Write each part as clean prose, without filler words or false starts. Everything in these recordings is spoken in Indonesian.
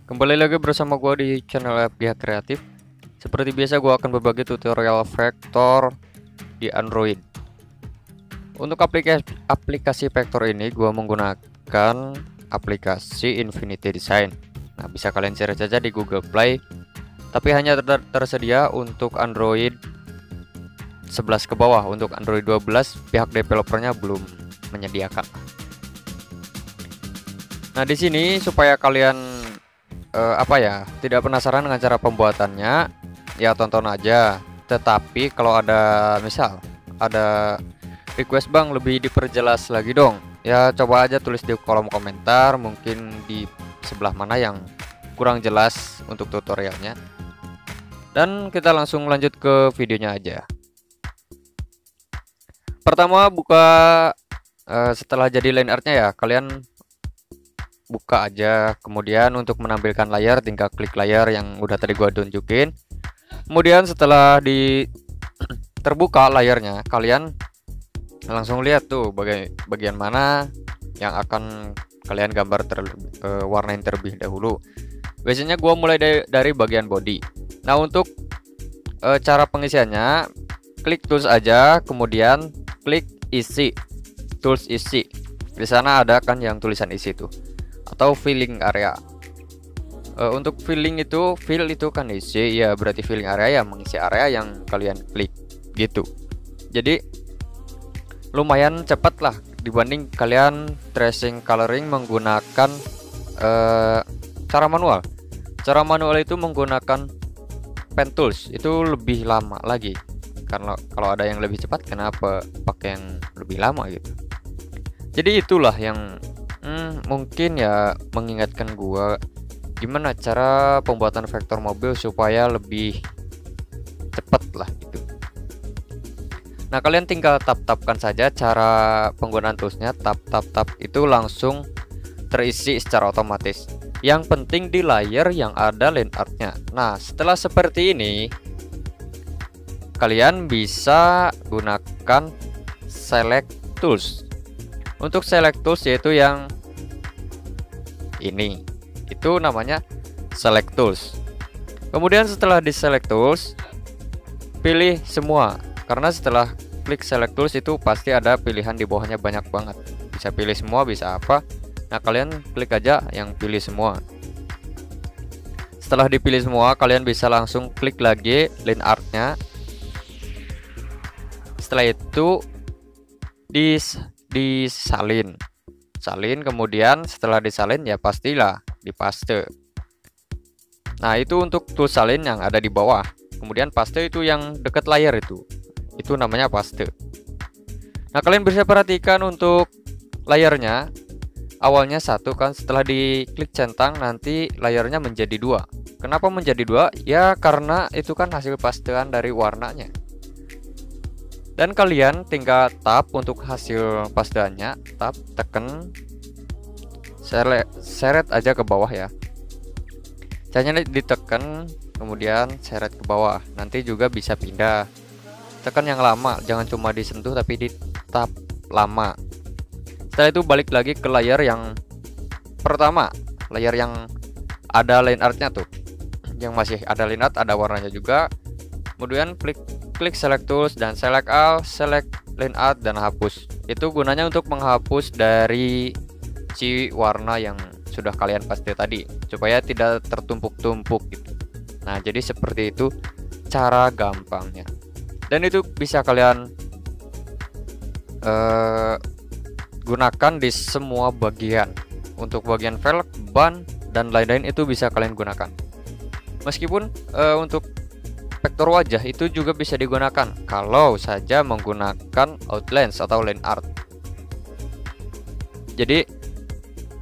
Kembali lagi bersama gua di channel FGH Kreatif. Seperti biasa gua akan berbagi tutorial vektor di Android. Untuk aplikasi vektor ini gua menggunakan aplikasi Infinity Design. Nah, bisa kalian cari saja di Google Play. Tapi hanya tersedia untuk Android 11 ke bawah. Untuk Android 12 pihak developernya belum menyediakan. Nah, di sini supaya kalian tidak penasaran dengan cara pembuatannya, ya tonton aja. Tetapi kalau ada request bang lebih diperjelas lagi dong, ya coba aja tulis di kolom komentar, mungkin di sebelah mana yang kurang jelas untuk tutorialnya, dan kita langsung lanjut ke videonya aja. Pertama setelah jadi line artnya ya kalian buka aja, kemudian untuk menampilkan layar tinggal klik layar yang udah tadi gua tunjukin. Kemudian setelah terbuka layarnya, kalian langsung lihat tuh bagian mana yang akan kalian gambar warnain terlebih dahulu. Biasanya gua mulai dari bagian body. Nah, untuk cara pengisiannya, klik tools aja, kemudian klik isi, tools isi. Di sana ada kan yang tulisan isi tuh, atau filling area. Untuk filling itu, fill itu kan isi ya, berarti filling area ya mengisi area yang kalian klik gitu. Jadi lumayan cepat lah dibanding kalian tracing coloring menggunakan cara manual. Cara manual itu menggunakan pen tools, itu lebih lama lagi. Karena kalau ada yang lebih cepat, kenapa pakai yang lebih lama gitu. Jadi itulah yang mungkin ya mengingatkan gua gimana cara pembuatan vektor mobil supaya lebih cepat lah gitu. Nah, kalian tinggal tap-tapkan saja, cara penggunaan toolsnya tap itu langsung terisi secara otomatis. Yang penting di layar yang ada line artnya. Nah, setelah seperti ini kalian bisa gunakan select tools. Untuk select tools yaitu yang ini, itu namanya select tools. Kemudian setelah di select tools, pilih semua, karena setelah klik select tools itu pasti ada pilihan di bawahnya banyak banget. Bisa pilih semua, bisa apa. Nah, kalian klik aja yang pilih semua. Setelah dipilih semua, kalian bisa langsung klik lagi line artnya. Setelah itu disalin, kemudian setelah disalin ya pastilah dipaste. Nah, itu untuk tool salin yang ada di bawah. Kemudian paste itu yang dekat layar itu namanya paste. Nah, kalian bisa perhatikan untuk layarnya awalnya satu kan, setelah diklik centang nanti layarnya menjadi dua. Kenapa menjadi dua? Ya karena itu kan hasil pastean dari warnanya. Dan kalian tinggal tap untuk hasil pasteannya, tap, tekan, seret aja ke bawah ya. Caranya ditekan, kemudian seret ke bawah. Nanti juga bisa pindah. Tekan yang lama, jangan cuma disentuh tapi di tap lama. Setelah itu balik lagi ke layar yang pertama, layar yang ada line artnya tuh, yang masih ada line art, ada warnanya juga. Kemudian klik select tools dan select all, select line art dan hapus. Itu gunanya untuk menghapus dari si warna yang sudah kalian paste tadi, supaya tidak tertumpuk-tumpuk gitu. Nah, jadi seperti itu cara gampangnya. Dan itu bisa kalian gunakan di semua bagian. Untuk bagian velg, ban, dan lain-lain itu bisa kalian gunakan. Meskipun untuk vektor wajah itu juga bisa digunakan kalau saja menggunakan outlines atau line art. Jadi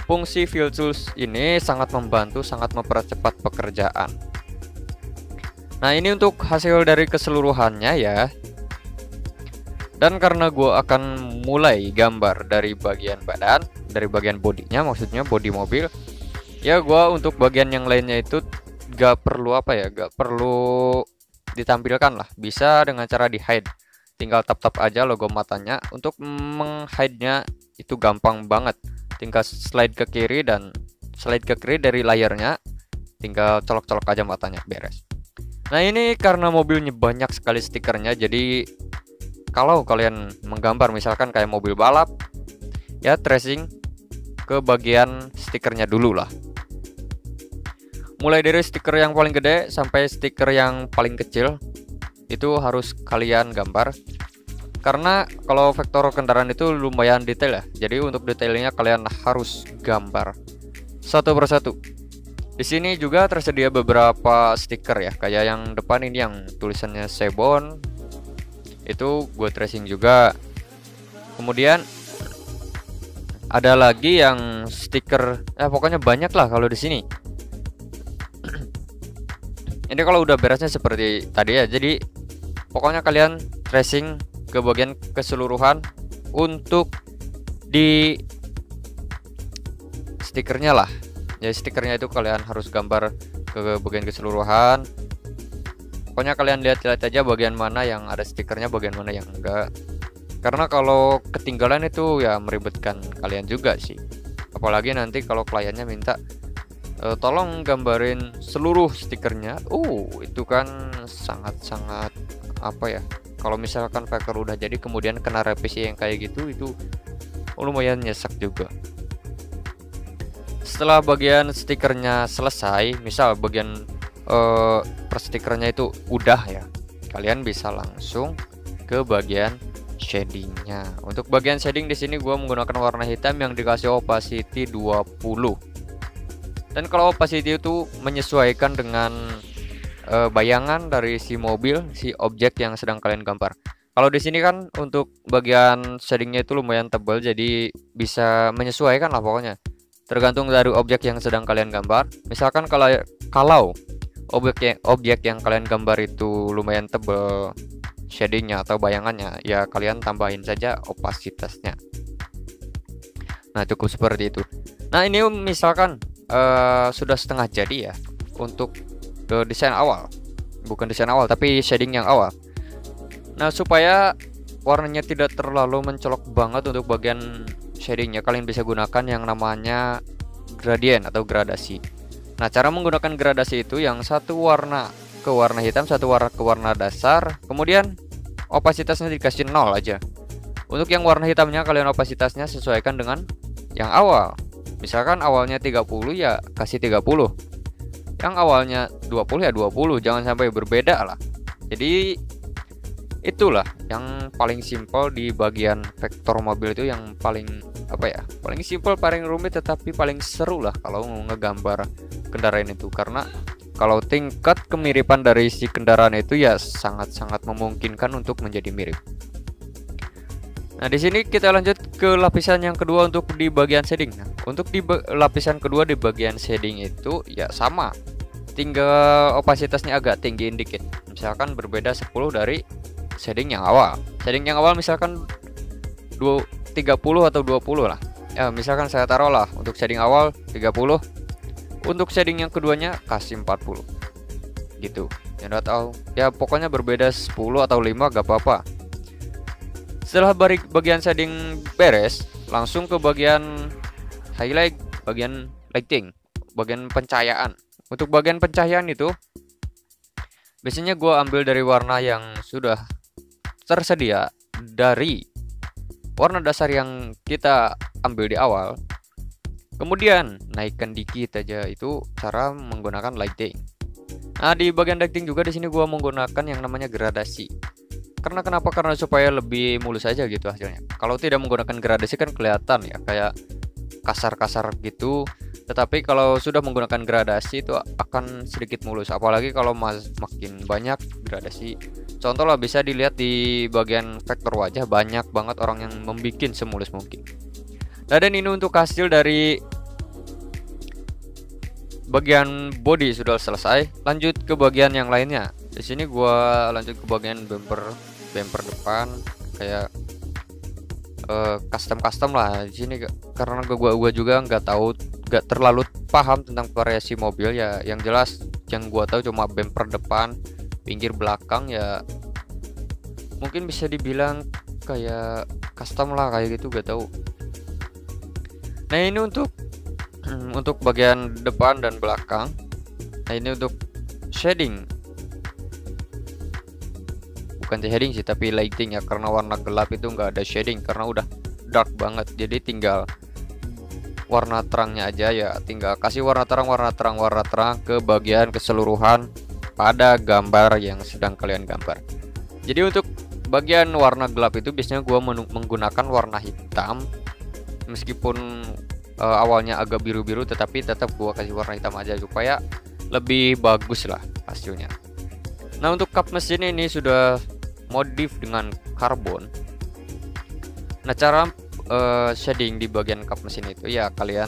fungsi fill tools ini sangat membantu, sangat mempercepat pekerjaan. Nah, ini untuk hasil dari keseluruhannya ya. Dan karena gue akan mulai gambar dari bagian badan, dari bagian bodinya, maksudnya bodi mobil, ya gue untuk bagian yang lainnya itu gak perlu gak perlu ditampilkan lah, bisa dengan cara di hide. Tinggal tap aja logo matanya. Untuk menghide-nya itu gampang banget, tinggal slide ke kiri dari layarnya, tinggal colok-colok aja matanya, beres. Nah ini karena mobilnya banyak sekali stikernya, jadi kalau kalian menggambar misalkan kayak mobil balap, ya tracing ke bagian stikernya dulu lah. Mulai dari stiker yang paling gede sampai stiker yang paling kecil itu harus kalian gambar. Karena kalau vektor kendaraan itu lumayan detail ya. Jadi untuk detailnya kalian harus gambar satu persatu. Di sini juga tersedia beberapa stiker ya, kayak yang depan ini yang tulisannya Sebon. Itu gue tracing juga. Kemudian ada lagi yang stiker, pokoknya banyak lah kalau di sini. Ini kalau udah beresnya seperti tadi ya. Jadi pokoknya kalian tracing ke bagian keseluruhan untuk di stikernya lah. Jadi stikernya itu kalian harus gambar ke bagian keseluruhan. Pokoknya kalian lihat-lihat aja bagian mana yang ada stikernya, bagian mana yang enggak. Karena kalau ketinggalan itu ya meribetkan kalian juga sih. Apalagi nanti kalau kliennya minta tolong gambarin seluruh stikernya. Itu kan sangat-sangat apa ya? Kalau misalkan vektor udah jadi kemudian kena revisi yang kayak gitu, itu lumayan nyesek juga. Setelah bagian stikernya selesai, misal bagian per stikernya itu udah ya, kalian bisa langsung ke bagian shadingnya. Untuk bagian shading di sini gua menggunakan warna hitam yang dikasih opacity 20. Dan kalau opacity itu menyesuaikan dengan bayangan dari si mobil, si objek yang sedang kalian gambar. Kalau di sini kan untuk bagian shadingnya itu lumayan tebal, jadi bisa menyesuaikan lah pokoknya. Tergantung dari objek yang sedang kalian gambar. Misalkan kalau objek yang kalian gambar itu lumayan tebal shadingnya atau bayangannya, ya kalian tambahin saja opasitasnya. Nah cukup seperti itu. Nah ini misalkan sudah setengah jadi ya untuk desain awal, bukan desain awal tapi shading yang awal. Nah supaya warnanya tidak terlalu mencolok banget untuk bagian shadingnya, kalian bisa gunakan yang namanya gradient atau gradasi. Nah cara menggunakan gradasi itu yang satu warna ke warna hitam, satu warna ke warna dasar, kemudian opasitasnya dikasih 0 aja. Untuk yang warna hitamnya kalian opasitasnya sesuaikan dengan yang awal. Misalkan awalnya 30 ya kasih 30. Yang awalnya 20 ya 20, jangan sampai berbeda lah. Jadi itulah yang paling simpel di bagian vektor mobil itu, yang paling apa ya, paling simpel, paling rumit, tetapi paling seru lah kalau ngegambar kendaraan itu. Karena kalau tingkat kemiripan dari si kendaraan itu ya sangat-sangat memungkinkan untuk menjadi mirip. Nah di sini kita lanjut ke lapisan yang kedua untuk di bagian shading. Nah, untuk di lapisan kedua di bagian shading itu ya sama, tinggal opasitasnya agak tinggiin dikit. Misalkan berbeda 10 dari shading yang awal. Shading yang awal misalkan 30 atau 20 lah. Ya misalkan saya taruh lah untuk shading awal 30. Untuk shading yang keduanya kasih 40. Gitu. Ya enggak tahu. Ya pokoknya berbeda 10 atau 5 gak apa-apa. Setelah bagian shading beres, langsung ke bagian highlight, bagian lighting, bagian pencahayaan. Untuk bagian pencahayaan itu biasanya gue ambil dari warna yang sudah tersedia dari warna dasar yang kita ambil di awal. Kemudian naikkan dikit aja, itu cara menggunakan lighting. Nah di bagian lighting juga di sini gue menggunakan yang namanya gradasi. Kenapa? Karena supaya lebih mulus aja gitu hasilnya. Kalau tidak menggunakan gradasi kan kelihatan ya kayak kasar-kasar gitu. Tetapi kalau sudah menggunakan gradasi itu akan sedikit mulus. Apalagi kalau makin banyak gradasi. Contoh lah bisa dilihat di bagian vektor wajah, banyak banget orang yang membuat semulus mungkin. Nah, dan ini untuk hasil dari bagian body sudah selesai. Lanjut ke bagian yang lainnya. Di sini gua lanjut ke bagian bumper depan, kayak custom lah di sini. Karena gua juga nggak terlalu paham tentang variasi mobil ya. Yang jelas yang gua tahu cuma bumper depan, pinggir belakang ya. Mungkin bisa dibilang kayak custom lah kayak gitu, gak tahu. Nah ini untuk bagian depan dan belakang Nah ini untuk shading, bukan shading sih tapi lighting ya, karena warna gelap itu nggak ada shading karena udah dark banget, jadi tinggal warna terangnya aja ya, tinggal kasih warna terang ke bagian keseluruhan pada gambar yang sedang kalian gambar. Jadi untuk bagian warna gelap itu biasanya gua menggunakan warna hitam, meskipun awalnya agak biru-biru tetapi tetap gua kasih warna hitam aja supaya lebih bagus lah hasilnya. Nah untuk kap mesin ini sudah modif dengan karbon. Nah cara shading di bagian kap mesin itu ya kalian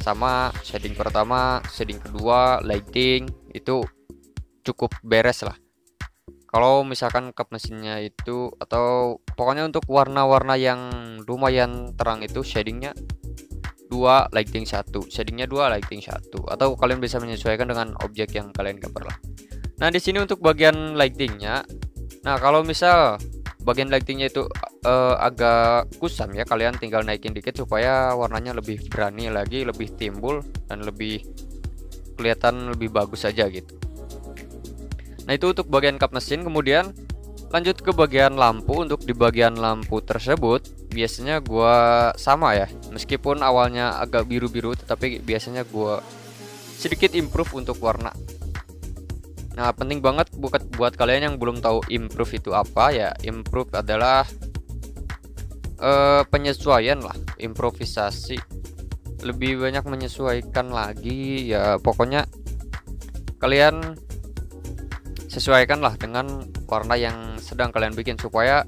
sama shading pertama, shading kedua, lighting itu cukup beres lah. Kalau misalkan kap mesinnya itu atau pokoknya untuk warna-warna yang lumayan terang itu shadingnya 2 lighting 1, shadingnya 2 lighting 1, atau kalian bisa menyesuaikan dengan objek yang kalian gambar lah. Nah di sini untuk bagian lightingnya, nah kalau misal bagian lightingnya itu agak kusam ya, kalian tinggal naikin dikit supaya warnanya lebih berani lagi, lebih timbul dan lebih kelihatan lebih bagus aja gitu. Nah itu untuk bagian kap mesin. Kemudian lanjut ke bagian lampu. Untuk di bagian lampu tersebut biasanya gua sama ya, meskipun awalnya agak biru-biru tetapi biasanya gua sedikit improve untuk warna. Nah penting banget buat kalian yang belum tahu improve itu apa ya, improve adalah penyesuaian lah, improvisasi, lebih banyak menyesuaikan lagi ya, pokoknya kalian sesuaikan lah dengan warna yang sedang kalian bikin supaya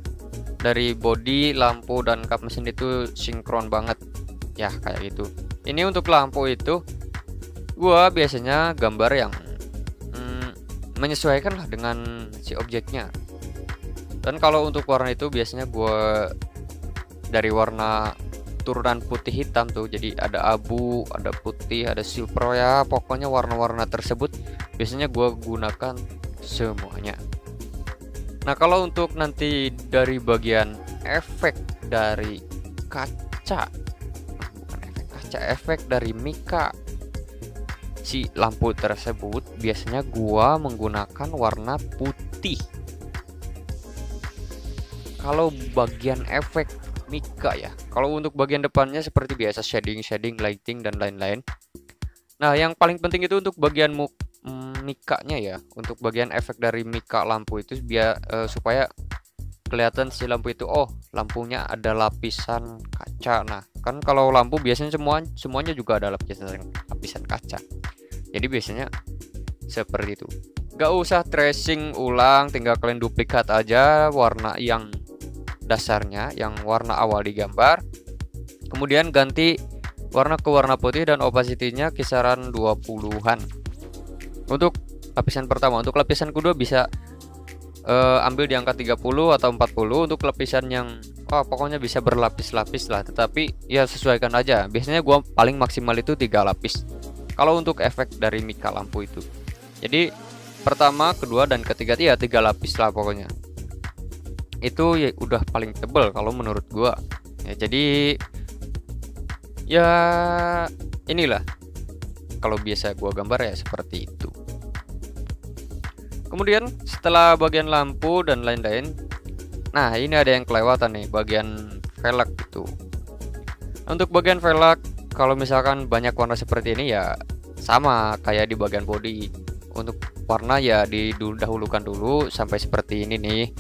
dari body, lampu dan kap mesin itu sinkron banget ya, kayak gitu. Ini untuk lampu itu gua biasanya gambar yang menyesuaikan lah dengan si objeknya. Dan kalau untuk warna itu biasanya gue dari warna turunan putih hitam tuh, jadi ada abu, ada putih, ada silver ya, pokoknya warna-warna tersebut biasanya gue gunakan semuanya. Nah kalau untuk nanti dari bagian efek dari kaca, bukan efek kaca, efek dari mika si lampu tersebut, biasanya gua menggunakan warna putih. Kalau bagian efek mika ya, kalau untuk bagian depannya seperti biasa shading, lighting dan lain-lain. Nah yang paling penting itu untuk bagian mikanya ya, untuk bagian efek dari mika lampu itu biar supaya kelihatan si lampu itu, oh lampunya ada lapisan kaca. Nah kan kalau lampu biasanya semuanya juga ada lapisan kaca, jadi biasanya seperti itu. Gak usah tracing ulang, tinggal kalian duplikat aja warna yang dasarnya, yang warna awal digambar, kemudian ganti warna ke warna putih dan opacity-nya kisaran 20-an untuk lapisan pertama. Untuk lapisan kedua bisa ambil di angka 30 atau 40. Untuk lapisan yang pokoknya bisa berlapis-lapis lah, tetapi ya sesuaikan aja. Biasanya gua paling maksimal itu 3 lapis kalau untuk efek dari mika lampu itu. Jadi pertama, kedua dan ketiga ya 3 lapis lah pokoknya. Itu ya udah paling tebal kalau menurut gua. Ya jadi ya inilah kalau biasa gua gambar ya seperti itu. Kemudian setelah bagian lampu dan lain-lain, nah ini ada yang kelewatan nih, bagian velg itu. Untuk bagian velg, kalau misalkan banyak warna seperti ini ya sama kayak di bagian body. Untuk warna ya didahulukan dulu sampai seperti ini nih,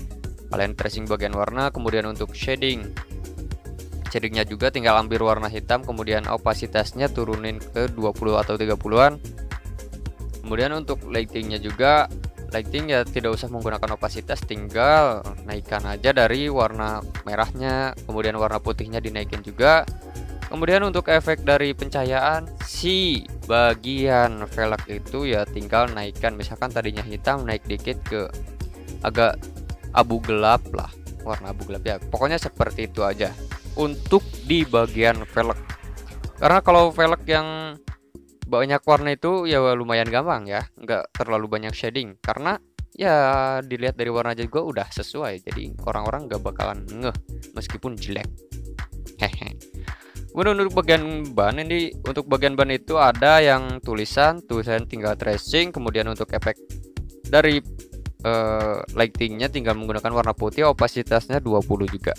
kalian tracing bagian warna. Kemudian untuk shadingnya juga tinggal ambil warna hitam, kemudian opasitasnya turunin ke 20 atau 30-an. Kemudian untuk lightingnya juga, lighting ya tidak usah menggunakan opasitas, tinggal naikkan aja dari warna merahnya, kemudian warna putihnya dinaikin juga. Kemudian untuk efek dari pencahayaan si bagian velg itu ya tinggal naikkan, misalkan tadinya hitam naik dikit ke agak abu gelap lah, warna abu gelap ya, pokoknya seperti itu aja untuk di bagian velg. Karena kalau velg yang banyak warna itu ya lumayan gampang ya, nggak terlalu banyak shading, karena ya dilihat dari warna juga udah sesuai, jadi orang-orang nggak bakalan ngeh meskipun jelek. Hehe. Kemudian untuk bagian ban ini, untuk bagian ban itu ada yang tulisan tinggal tracing. Kemudian untuk efek dari lightingnya tinggal menggunakan warna putih, opasitasnya 20 juga.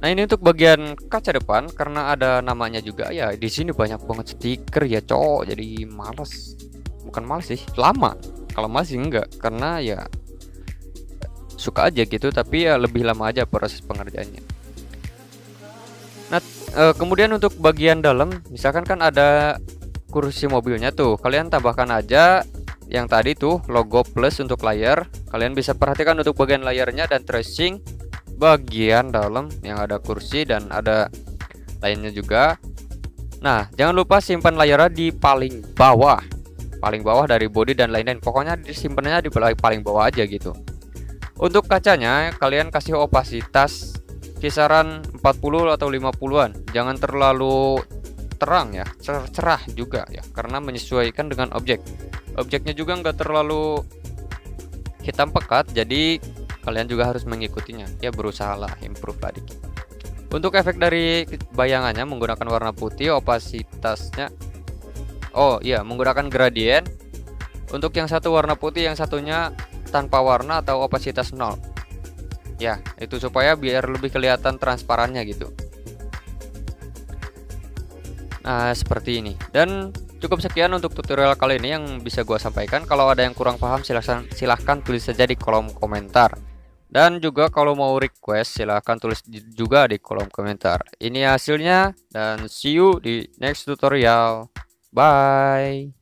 Nah ini untuk bagian kaca depan, karena ada namanya juga ya, di sini banyak banget stiker ya cowok, jadi males, bukan males sih, lama. Kalau masih enggak, karena ya suka aja gitu, tapi ya lebih lama aja proses pengerjaannya. Nah kemudian untuk bagian dalam, misalkan kan ada kursi mobilnya tuh, kalian tambahkan aja yang tadi tuh logo plus untuk layar. Kalian bisa perhatikan untuk bagian layarnya dan tracing bagian dalam yang ada kursi dan ada lainnya juga. Nah jangan lupa simpan layarnya di paling bawah dari body dan lain-lain, pokoknya disimpannya di paling bawah aja gitu. Untuk kacanya kalian kasih opasitas kisaran 40 atau 50-an, jangan terlalu terang ya, cerah juga ya, karena menyesuaikan dengan objeknya juga nggak terlalu hitam pekat, jadi kalian juga harus mengikutinya ya, berusaha lah improve lah dikit. Untuk efek dari bayangannya menggunakan warna putih, opasitasnya menggunakan gradien. Untuk yang satu warna putih, yang satunya tanpa warna atau opasitas 0 ya, itu supaya biar lebih kelihatan transparannya gitu. Nah seperti ini, dan cukup sekian untuk tutorial kali ini yang bisa gua sampaikan. Kalau ada yang kurang paham silahkan tulis saja di kolom komentar. Dan juga kalau mau request silahkan tulis juga di kolom komentar. Ini hasilnya, dan see you di next tutorial. Bye.